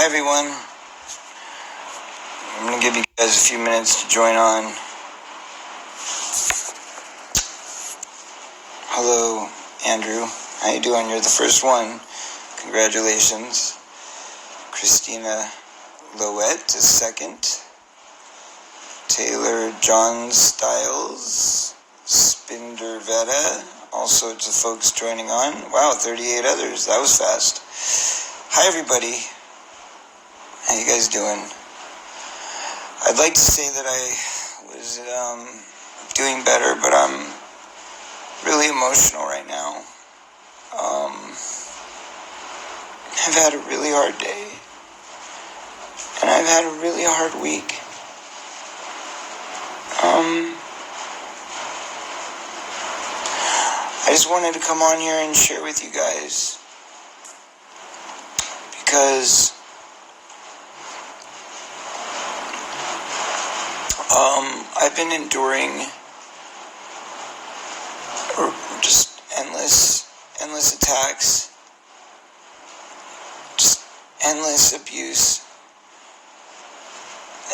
Hi everyone. I'm going to give you guys a few minutes to join on. Hello, Andrew. How you doing? You're the first one. Congratulations. Christina Lowett is second. Taylor John Stiles. Spinder Vetta. All sorts of folks joining on. Wow, 38 others. That was fast. Hi everybody. How you guys doing? I'd like to say that I was doing better, but I'm really emotional right now. I've had a really hard day, and I've had a really hard week. I just wanted to come on here and share with you guys, because I've been enduring just endless attacks, just endless abuse,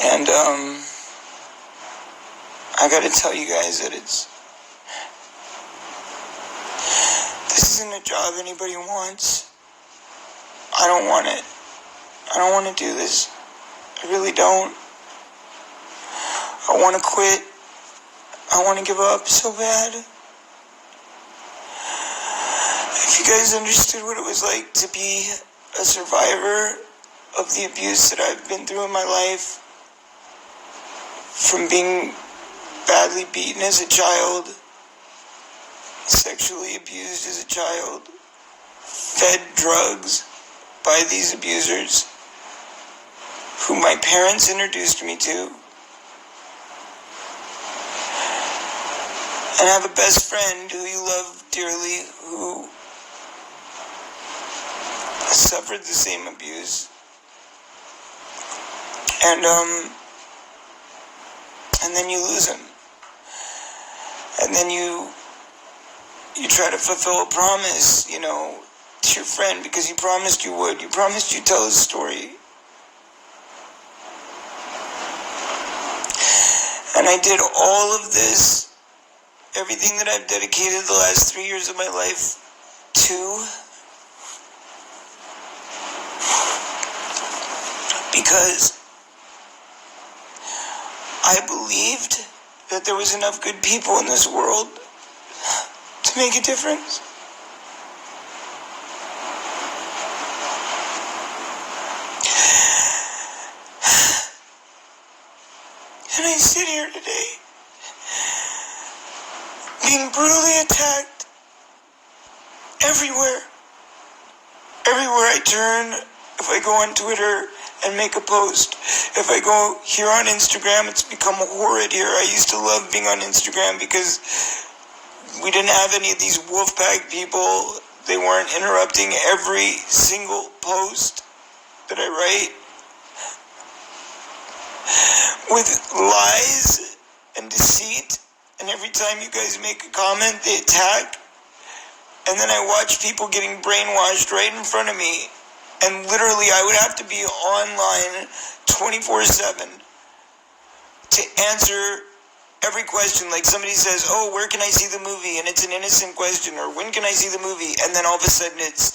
and I gotta tell you guys that this isn't a job anybody wants. I don't want it. I don't want to do this. I really don't. I want to quit. I want to give up so bad. If you guys understood what it was like to be a survivor of the abuse that I've been through in my life, from being badly beaten as a child, sexually abused as a child, fed drugs by these abusers, who my parents introduced me to, and have a best friend who you love dearly, who suffered the same abuse, and then you lose him, and then you try to fulfill a promise, to your friend, because you promised you would. You promised you'd tell his story. And I did all of this, everything that I've dedicated the last 3 years of my life to, because I believed that there was enough good people in this world to make a difference. And I sit here today, being brutally attacked everywhere. Everywhere I turn, if I go on Twitter and make a post, if I go here on Instagram, it's become horrid here. I used to love being on Instagram because we didn't have any of these Wolfpack people. They weren't interrupting every single post that I write with lies and deceit, and every time you guys make a comment, they attack. And then I watch people getting brainwashed right in front of me, and literally I would have to be online 24/7 to answer every question. Like somebody says, oh, where can I see the movie? And it's an innocent question. Or when can I see the movie? And then all of a sudden it's,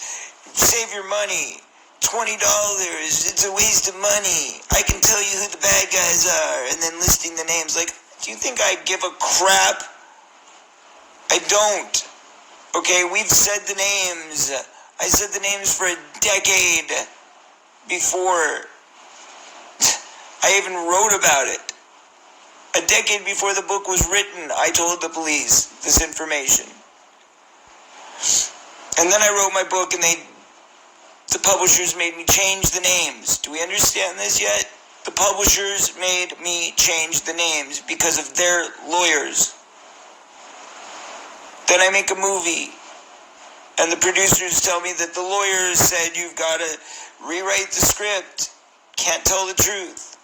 save your money, $20, it's a waste of money, I can tell you who the bad guys are, and then listing the names. Like, do you think I give a crap? I don't. Okay, we've said the names. I said the names for a decade before I even wrote about it. A decade before the book was written, I told the police this information. And then I wrote my book, and the publishers made me change the names. Do we understand this yet? The publishers made me change the names because of their lawyers. Then I make a movie, and the producers tell me that the lawyers said, you've got to rewrite the script. Can't tell the truth.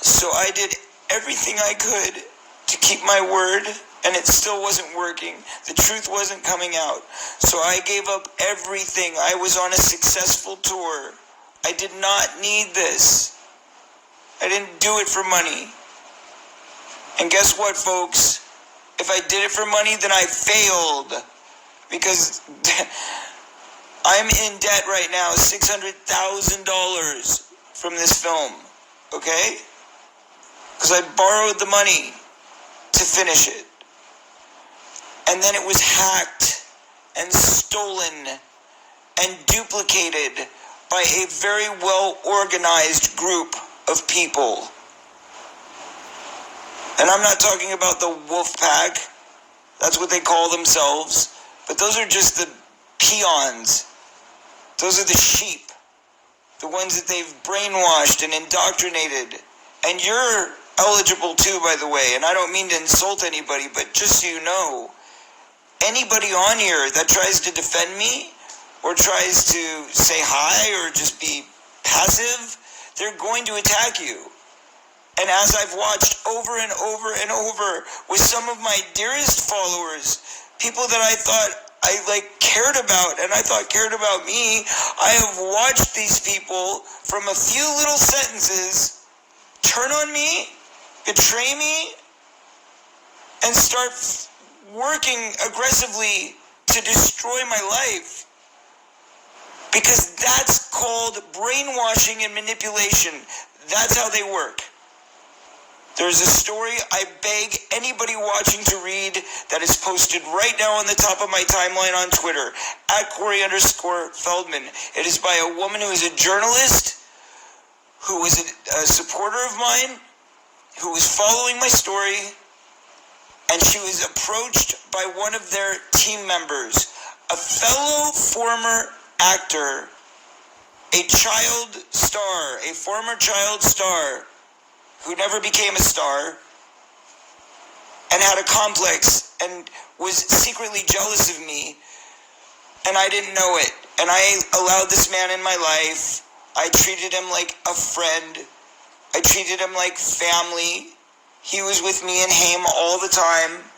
So I did everything I could to keep my word and it still wasn't working. The truth wasn't coming out. So I gave up everything. I was on a successful tour. I did not need this. I didn't do it for money. And guess what, folks? If I did it for money, then I failed. Because I'm in debt right now, $600,000 from this film. Okay? Because I borrowed the money to finish it. And then it was hacked and stolen and duplicated by a very well-organized group of people. And I'm not talking about the wolf pack. That's what they call themselves. But those are just the peons. Those are the sheep. The ones that they've brainwashed and indoctrinated. And you're eligible too, by the way. And I don't mean to insult anybody, but just so you know, anybody on here that tries to defend me or tries to say hi or just be passive, they're going to attack you. And as I've watched over and over and over with some of my dearest followers, people that I thought I cared about and I thought cared about me, I have watched these people from a few little sentences turn on me, betray me, and start working aggressively to destroy my life. Because that's called brainwashing and manipulation. That's how they work. There's a story I beg anybody watching to read that is posted right now on the top of my timeline on Twitter, @Corey_Feldman. It is by a woman who is a journalist, who was a supporter of mine, who was following my story, and she was approached by one of their team members, a fellow former actor, a child star, a former child star, who never became a star, and had a complex, and was secretly jealous of me, and I didn't know it. And I allowed this man in my life. I treated him like a friend. I treated him like family. He was with me and Haim all the time.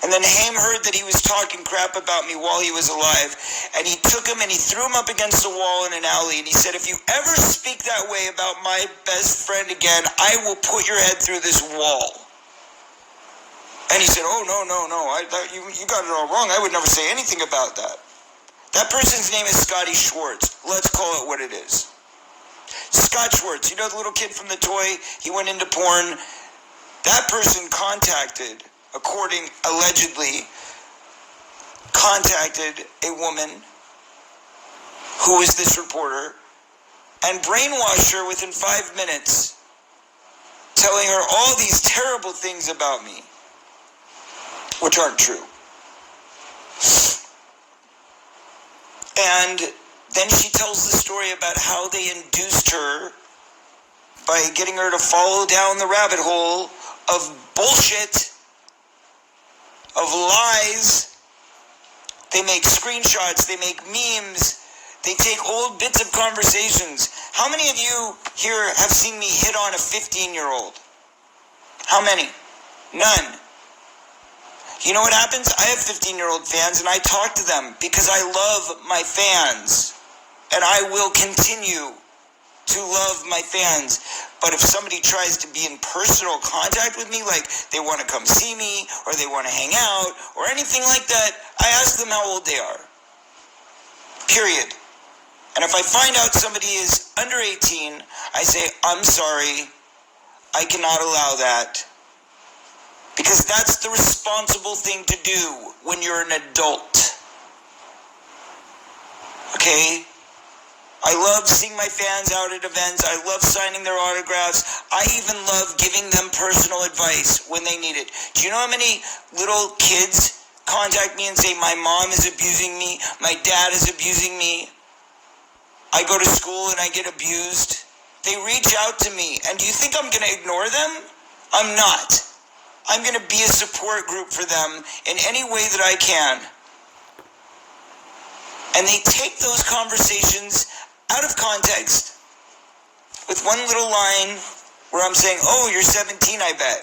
And then Haim heard that he was talking crap about me while he was alive. And he took him and he threw him up against the wall in an alley. And he said, if you ever speak that way about my best friend again, I will put your head through this wall. And he said, oh, no. You got it all wrong. I would never say anything about that. That person's name is Scotty Schwartz. Let's call it what it is. Scott Schwartz, you know the little kid from the toy? He went into porn. That person allegedly contacted a woman who was this reporter and brainwashed her within 5 minutes, telling her all these terrible things about me, which aren't true. And then she tells the story about how they induced her by getting her to follow down the rabbit hole of bullshit, of lies. They make screenshots, they make memes, they take old bits of conversations. How many of you here have seen me hit on a 15-year-old? How many? None. You know what happens? I have 15-year-old fans and I talk to them because I love my fans. And I will continue to love my fans. But if somebody tries to be in personal contact with me, like they want to come see me or they want to hang out or anything like that, I ask them how old they are. Period. And if I find out somebody is under 18, I say, I'm sorry, I cannot allow that. Because that's the responsible thing to do when you're an adult. Okay? I love seeing my fans out at events. I love signing their autographs. I even love giving them personal advice when they need it. Do you know how many little kids contact me and say, my mom is abusing me, my dad is abusing me, I go to school and I get abused? They reach out to me, and do you think I'm going to ignore them? I'm not. I'm going to be a support group for them in any way that I can. And they take those conversations out of context with one little line where I'm saying, oh, you're 17, I bet.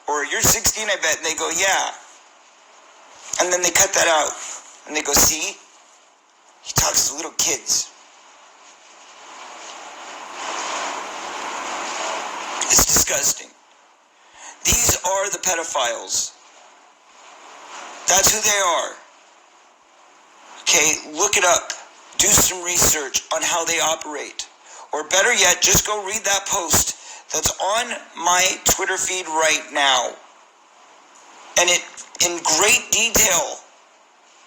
Or you're 16, I bet. And they go, yeah. And then they cut that out. And they go, see? He talks to little kids. It's disgusting. These are the pedophiles. That's who they are. Okay, look it up. Do some research on how they operate. Or better yet, just go read that post that's on my Twitter feed right now. And it, in great detail,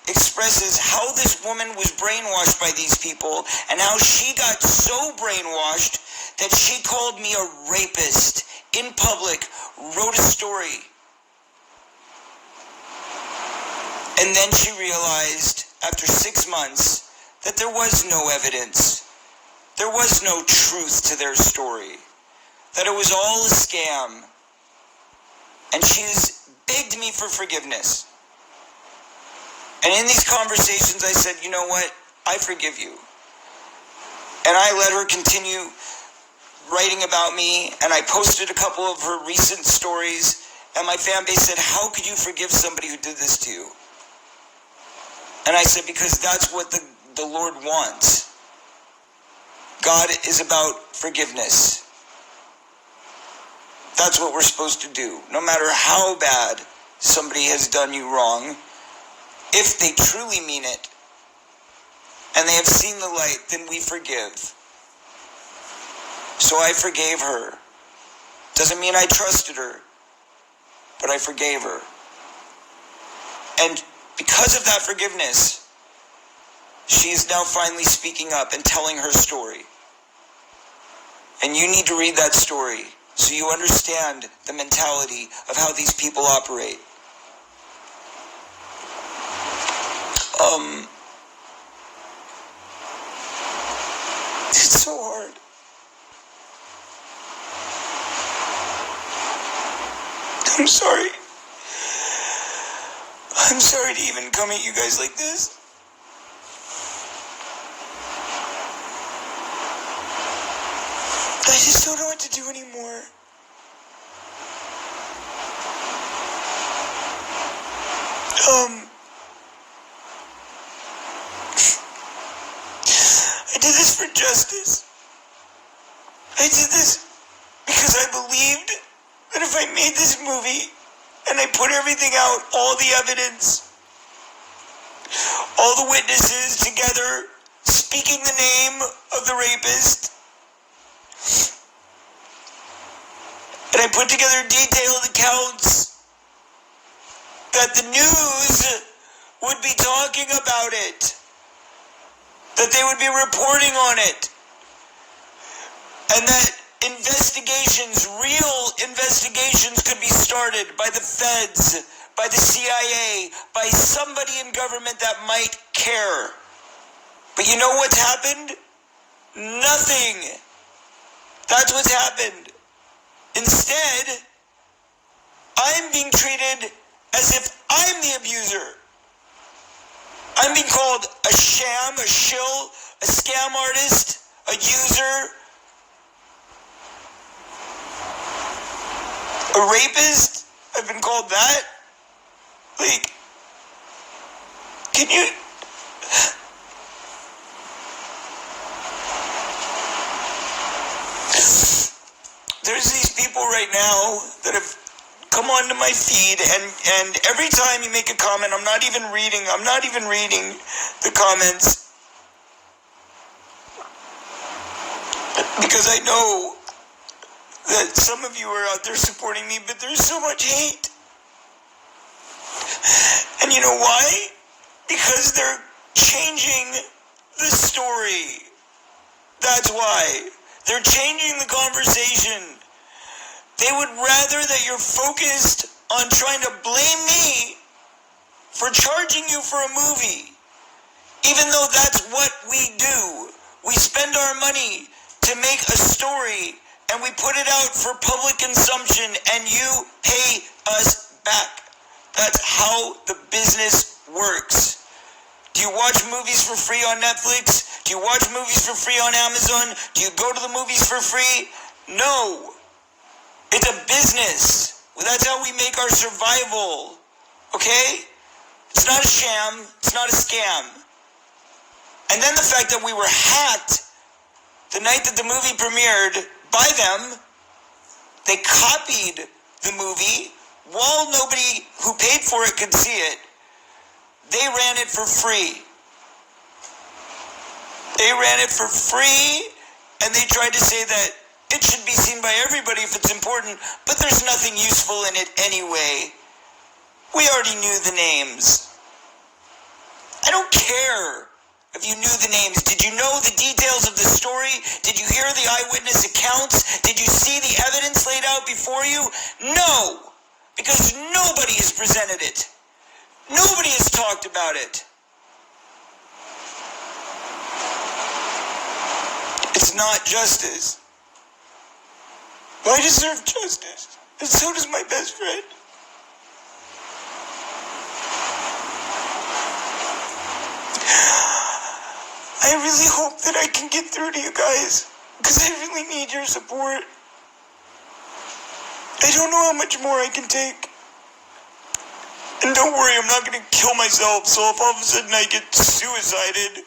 expresses how this woman was brainwashed by these people and how she got so brainwashed that she called me a rapist in public, wrote a story. And then she realized, after 6 months, that there was no evidence. There was no truth to their story. That it was all a scam. And she has begged me for forgiveness. And in these conversations, I said, you know what? I forgive you. And I let her continue writing about me, and I posted a couple of her recent stories, and my fan base said, how could you forgive somebody who did this to you? And I said, because that's what the Lord wants. God is about forgiveness. That's what we're supposed to do. No matter how bad somebody has done you wrong, if they truly mean it, and they have seen the light, then we forgive. So I forgave her. Doesn't mean I trusted her, but I forgave her. And because of that forgiveness, she is now finally speaking up and telling her story. And you need to read that story so you understand the mentality of how these people operate. It's so hard. I'm sorry. I'm sorry to even come at you guys like this. I just don't know what to do anymore. I did this for justice. I did this because I believed that if I made this movie and I put everything out, all the evidence, all the witnesses together, speaking the name of the rapist, and I put together detailed accounts, that the news would be talking about it, that they would be reporting on it, and that investigations, real investigations, could be started by the feds, by the CIA, by somebody in government that might care. But you know what's happened? Nothing. That's what's happened. Instead, I'm being treated as if I'm the abuser. I'm being called a sham, a shill, a scam artist, a user, a rapist. I've been called that. Like, can you... There's these people right now that have come onto my feed, and every time you make a comment, I'm not even reading the comments, because I know that some of you are out there supporting me, but there's so much hate. And you know why? Because they're changing the story. That's why. They're changing the conversation. They would rather that you're focused on trying to blame me for charging you for a movie, even though that's what we do. We spend our money to make a story, and we put it out for public consumption, and you pay us back. That's how the business works. Do you watch movies for free on Netflix? Do you watch movies for free on Amazon? Do you go to the movies for free? No. It's a business. Well, that's how we make our survival, okay? It's not a sham. It's not a scam. And then the fact that we were hacked the night that the movie premiered by them, they copied the movie while nobody who paid for it could see it. They ran it for free. They ran it for free, and they tried to say that it should be seen by everybody if it's important, but there's nothing useful in it anyway. We already knew the names. I don't care if you knew the names. Did you know the details of the story? Did you hear the eyewitness accounts? Did you see the evidence laid out before you? No, because nobody has presented it. Nobody has talked about it. It's not justice. I deserve justice, and so does my best friend. I really hope that I can get through to you guys, because I really need your support. I don't know how much more I can take. And don't worry, I'm not going to kill myself, so if all of a sudden I get suicided,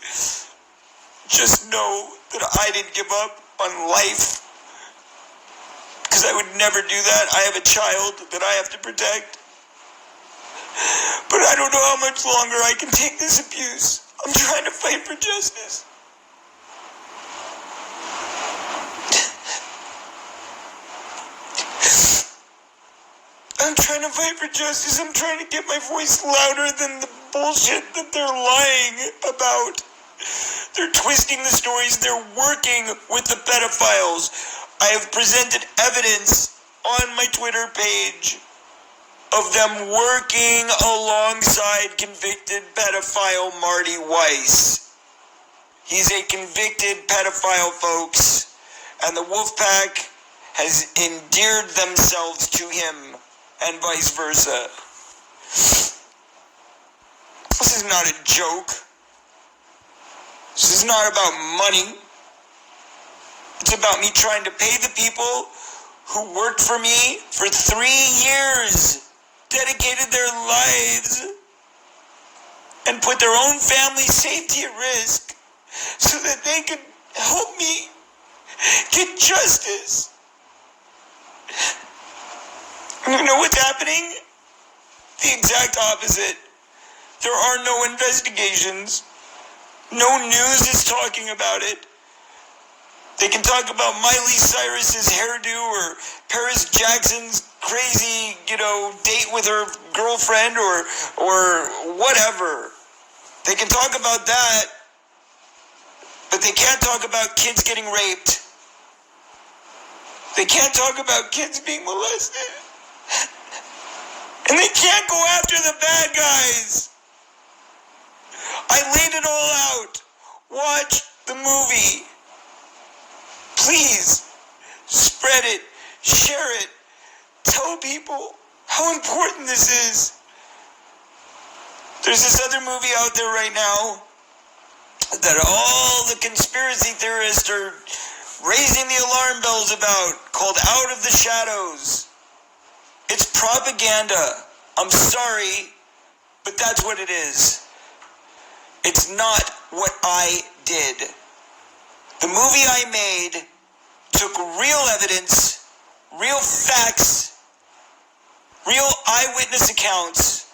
just know that I didn't give up on life. Because I would never do that. I have a child that I have to protect. But I don't know how much longer I can take this abuse. I'm trying to fight for justice. I'm trying to fight for justice. I'm trying to get my voice louder than the bullshit that they're lying about. They're twisting the stories. They're working with the pedophiles. I have presented evidence on my Twitter page of them working alongside convicted pedophile Marty Weiss. He's a convicted pedophile, folks, and the Wolfpack has endeared themselves to him and vice versa. This is not a joke. This is not about money. It's about me trying to pay the people who worked for me for 3 years, dedicated their lives, and put their own family's safety at risk so that they could help me get justice. And you know what's happening? The exact opposite. There are no investigations. No news is talking about it. They can talk about Miley Cyrus's hairdo or Paris Jackson's crazy, date with her girlfriend or whatever. They can talk about that, but they can't talk about kids getting raped. They can't talk about kids being molested. And they can't go after the bad guys. I laid it all out. Watch the movie. Please, spread it, share it, tell people how important this is. There's this other movie out there right now that all the conspiracy theorists are raising the alarm bells about, called Out of the Shadows. It's propaganda. I'm sorry, but that's what it is. It's not what I did. The movie I made took real evidence, real facts, real eyewitness accounts,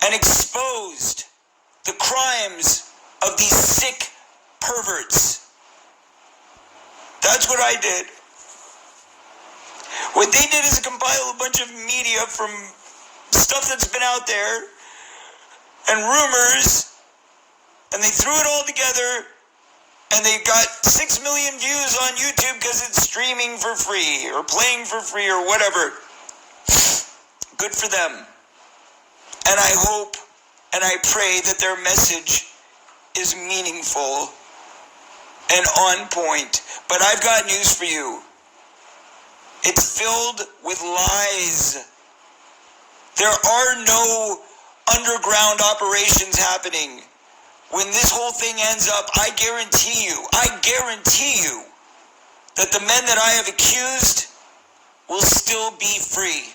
and exposed the crimes of these sick perverts. That's what I did. What they did is compile a bunch of media from stuff that's been out there and rumors, and they threw it all together. And they got 6 million views on YouTube because it's streaming for free or playing for free or whatever. Good for them. And I hope and I pray that their message is meaningful and on point. But I've got news for you. It's filled with lies. There are no underground operations happening. When this whole thing ends up, I guarantee you that the men that I have accused will still be free.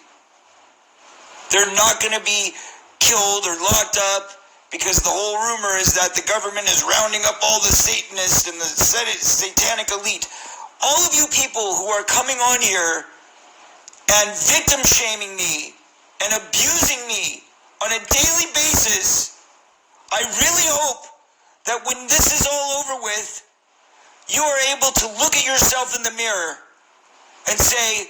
They're not going to be killed or locked up, because the whole rumor is that the government is rounding up all the Satanists and the satanic elite. All of you people who are coming on here and victim shaming me and abusing me on a daily basis, I really hope that when this is all over with, you are able to look at yourself in the mirror and say,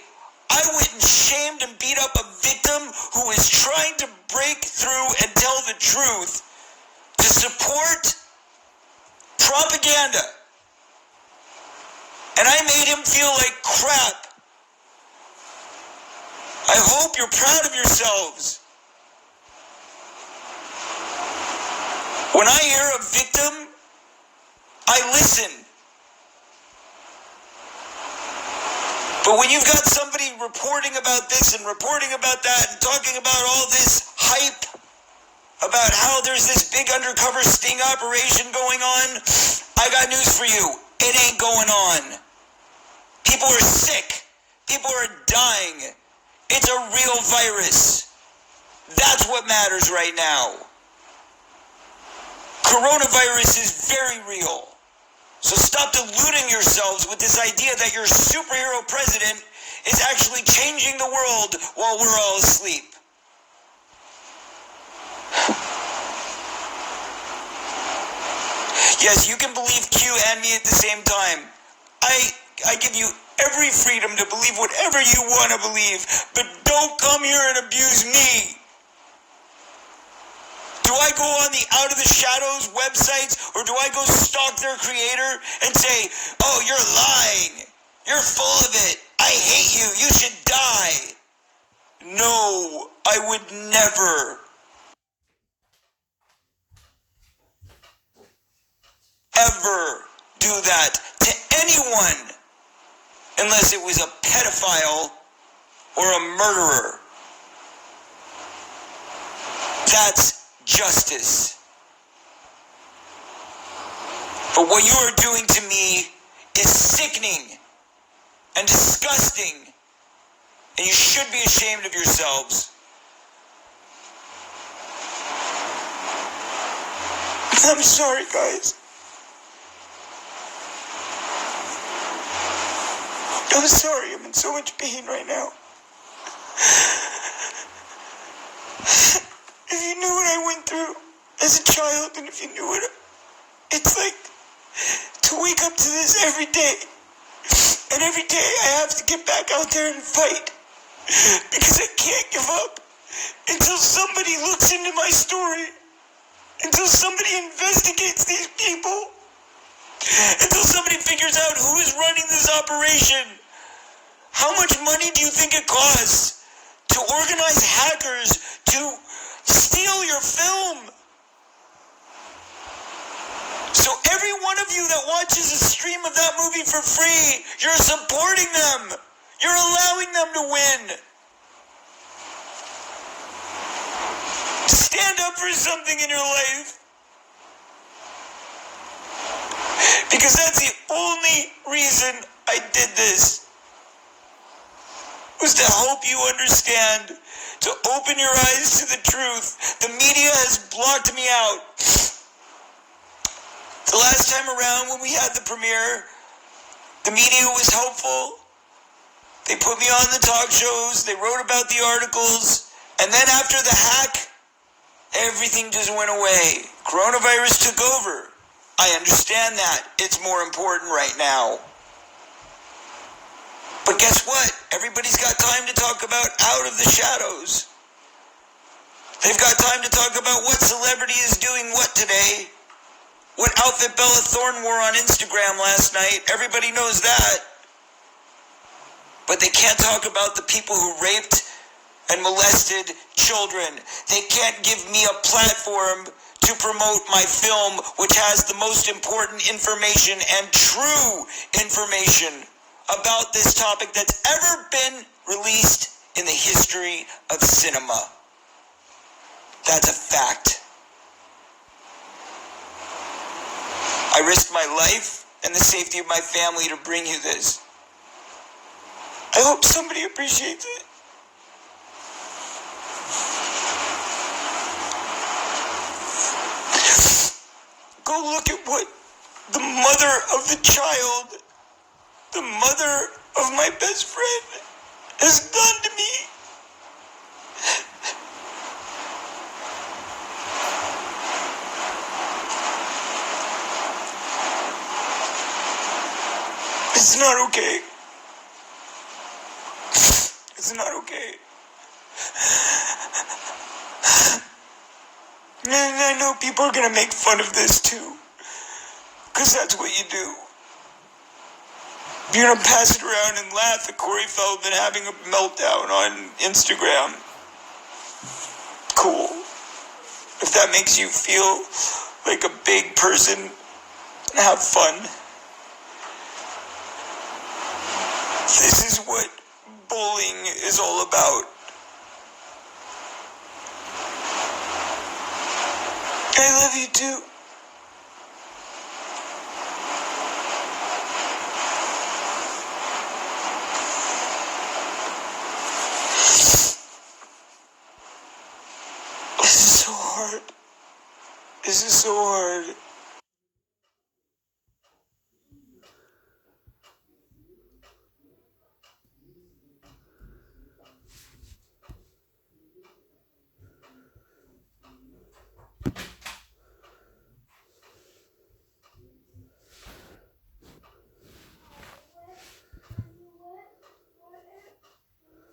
I went and shamed and beat up a victim who is trying to break through and tell the truth to support propaganda. And I made him feel like crap. I hope you're proud of yourselves. When I hear a victim, I listen. But when you've got somebody reporting about this and reporting about that and talking about all this hype about how there's this big undercover sting operation going on, I got news for you. It ain't going on. People are sick. People are dying. It's a real virus. That's what matters right now. Coronavirus is very real. So stop deluding yourselves with this idea that your superhero president is actually changing the world while we're all asleep. Yes, you can believe Q and me at the same time. I give you every freedom to believe whatever you want to believe, but don't come here and abuse me. Do I go on the Out of the Shadows websites, or do I go stalk their creator and say, oh, you're lying, you're full of it, I hate you, you should die? No, I would never, ever do that to anyone unless it was a pedophile or a murderer. That's justice. But what you are doing to me is sickening and disgusting, and you should be ashamed of yourselves. I'm sorry, guys. I'm sorry, I'm in so much pain right now. If you knew what I went through as a child, and if you knew what it's like to wake up to this every day, and every day I have to get back out there and fight, because I can't give up until somebody looks into my story, until somebody investigates these people, until somebody figures out who is running this operation. How much money do you think it costs to organize hackers to steal your film? So every one of you that watches a stream of that movie for free, you're supporting them. You're allowing them to win. Stand up for something in your life. Because that's the only reason I did this. Was to help you understand, to open your eyes to the truth. The media has blocked me out. The last time around when we had the premiere, the media was helpful. They put me on the talk shows, they wrote about the articles, and then after the hack, everything just went away. Coronavirus took over. I understand that. It's more important right now. But guess what? Everybody's got time to talk about Out of the Shadows. They've got time to talk about what celebrity is doing what today. What outfit Bella Thorne wore on Instagram last night. Everybody knows that. But they can't talk about the people who raped and molested children. They can't give me a platform to promote my film, which has the most important information and true information about this topic that's ever been released in the history of cinema. That's a fact. I risked my life and the safety of my family to bring you this. I hope somebody appreciates it. Go look at what the mother of the child, the mother of my best friend, has done to me. It's not okay. It's not okay. And I know people are gonna make fun of this too, because that's what you do. You're gonna pass it around and laugh at Corey Feldman having a meltdown on Instagram. Cool. If that makes you feel like a big person, have fun. This is what bullying is all about. I love you too. This is so hard. This is so hard.